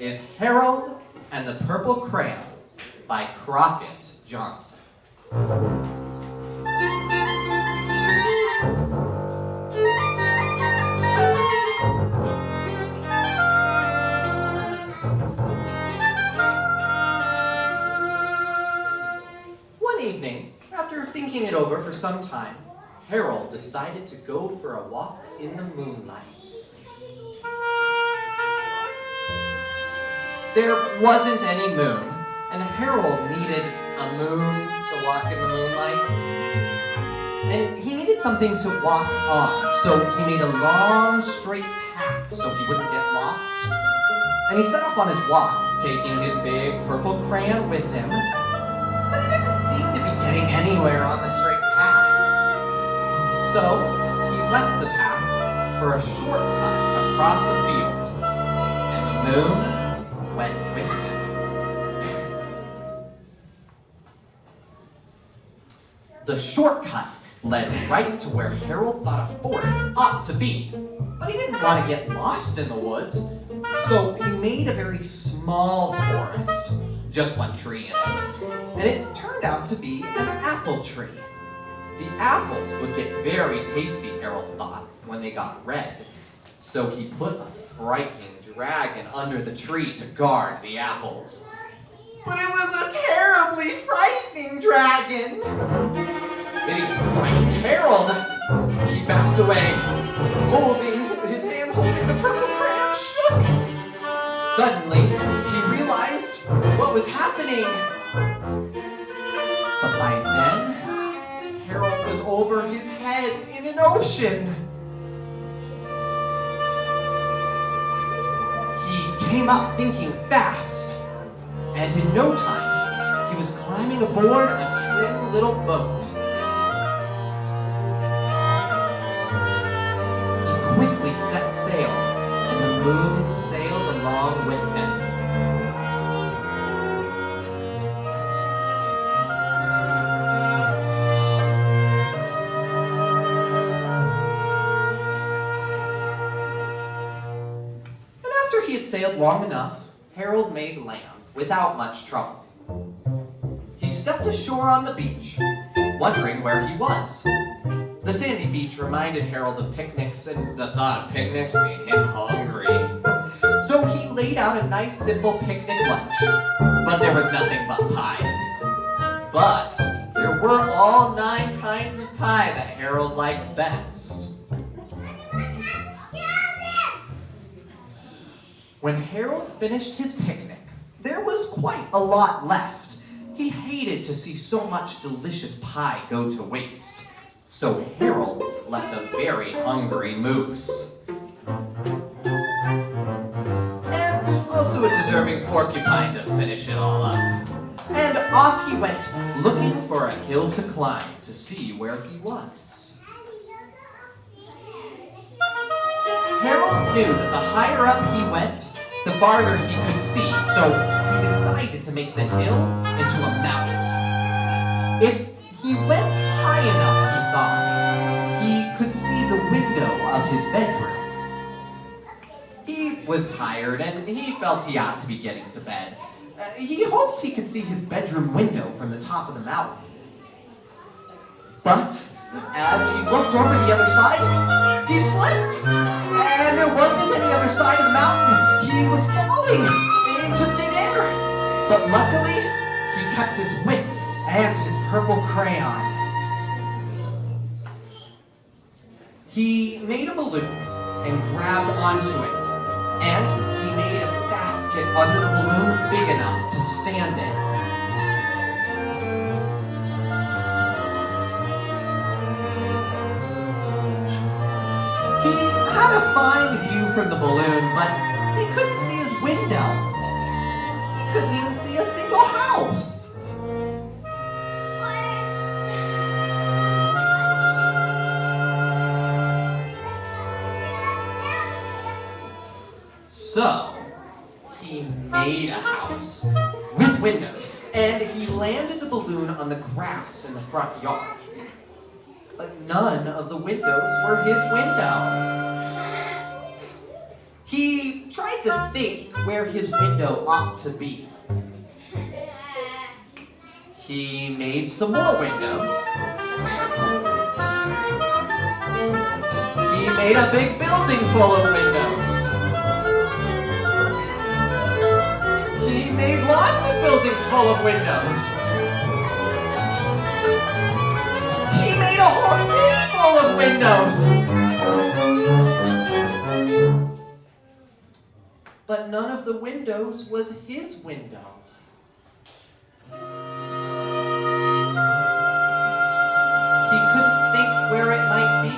is Harold and the Purple Crayon by Crockett Johnson. One evening, after thinking it over for some time, Harold decided to go for a walk in the moonlight. There wasn't any moon, and Harold needed a moon to walk in the moonlight. And he needed something to walk on, so he made a long, straight path so he wouldn't get lost. And he set off on his walk, taking his big purple crayon with him, but he didn't seem to be getting anywhere on the straight path. So he left the path for a shortcut across a field, and the moon went with him. The shortcut led right to where Harold thought a forest ought to be, but he didn't want to get lost in the woods, so he made a very small forest, just one tree in it, and it turned out to be an apple tree. The apples would get very tasty, Harold thought, when they got red, so he put a frightening dragon under the tree to guard the apples. But it was a terribly frightening dragon. It even frightened Harold. He backed away, his hand holding the purple crayon shook. Suddenly, he realized what was happening. But by then, Harold was over his head in an ocean. He came up thinking fast, and in no time, he was climbing aboard a trim little boat. He quickly set sail, and the moon sailed along with him. He had sailed long enough, Harold made land without much trouble. He stepped ashore on the beach, wondering where he was. The sandy beach reminded Harold of picnics, and the thought of picnics made him hungry. So he laid out a nice, simple picnic lunch, but there was nothing but pie. But there were all 9 kinds of pie that Harold liked best. When Harold finished his picnic, there was quite a lot left. He hated to see so much delicious pie go to waste. So Harold left a very hungry moose. And also a deserving porcupine to finish it all up. And off he went, looking for a hill to climb to see where he was. Harold knew that the higher up he went, the farther he could see, so he decided to make the hill into a mountain. If he went high enough, he thought, he could see the window of his bedroom. He was tired, and he felt he ought to be getting to bed. He hoped he could see his bedroom window from the top of the mountain. But as he looked over the other side, he slipped, and there wasn't any other side of the mountain. He was falling into thin air. But luckily, he kept his wits and his purple crayon. He made a balloon and grabbed onto it, and he made a basket under the balloon big enough to stand in. He had a fine view from the balloon, but he couldn't see his window. He couldn't even see a single house. So, he made a house with windows, and he landed the balloon on the grass in the front yard. But none of the windows were his window. He tried to think where his window ought to be. He made some more windows. He made a big building full of windows. He made lots of buildings full of windows. He made a whole city full of windows. But none of the windows was his window. He couldn't think where it might be.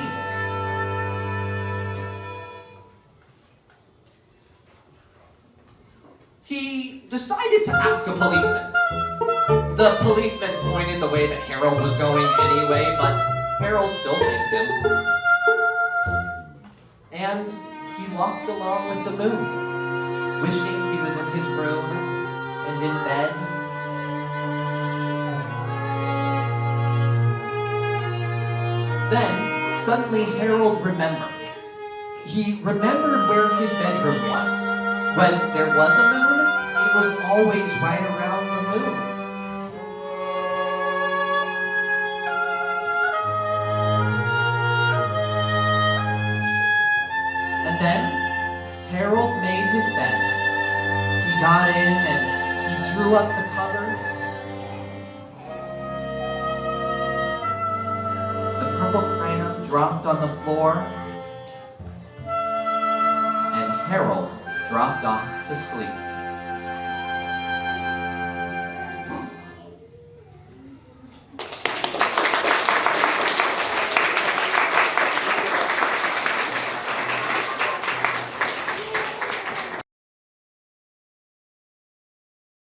He decided to ask a policeman. The policeman pointed the way that Harold was going anyway, but Harold still thanked him. And he walked along with the moon, wishing he was in his room and in bed. Then, suddenly Harold remembered. He remembered where his bedroom was. When there was a moon, it was always right around the moon. And then, Harold made his bed. He got in and he drew up the covers. The purple crayon dropped on the floor, and Harold dropped off to sleep.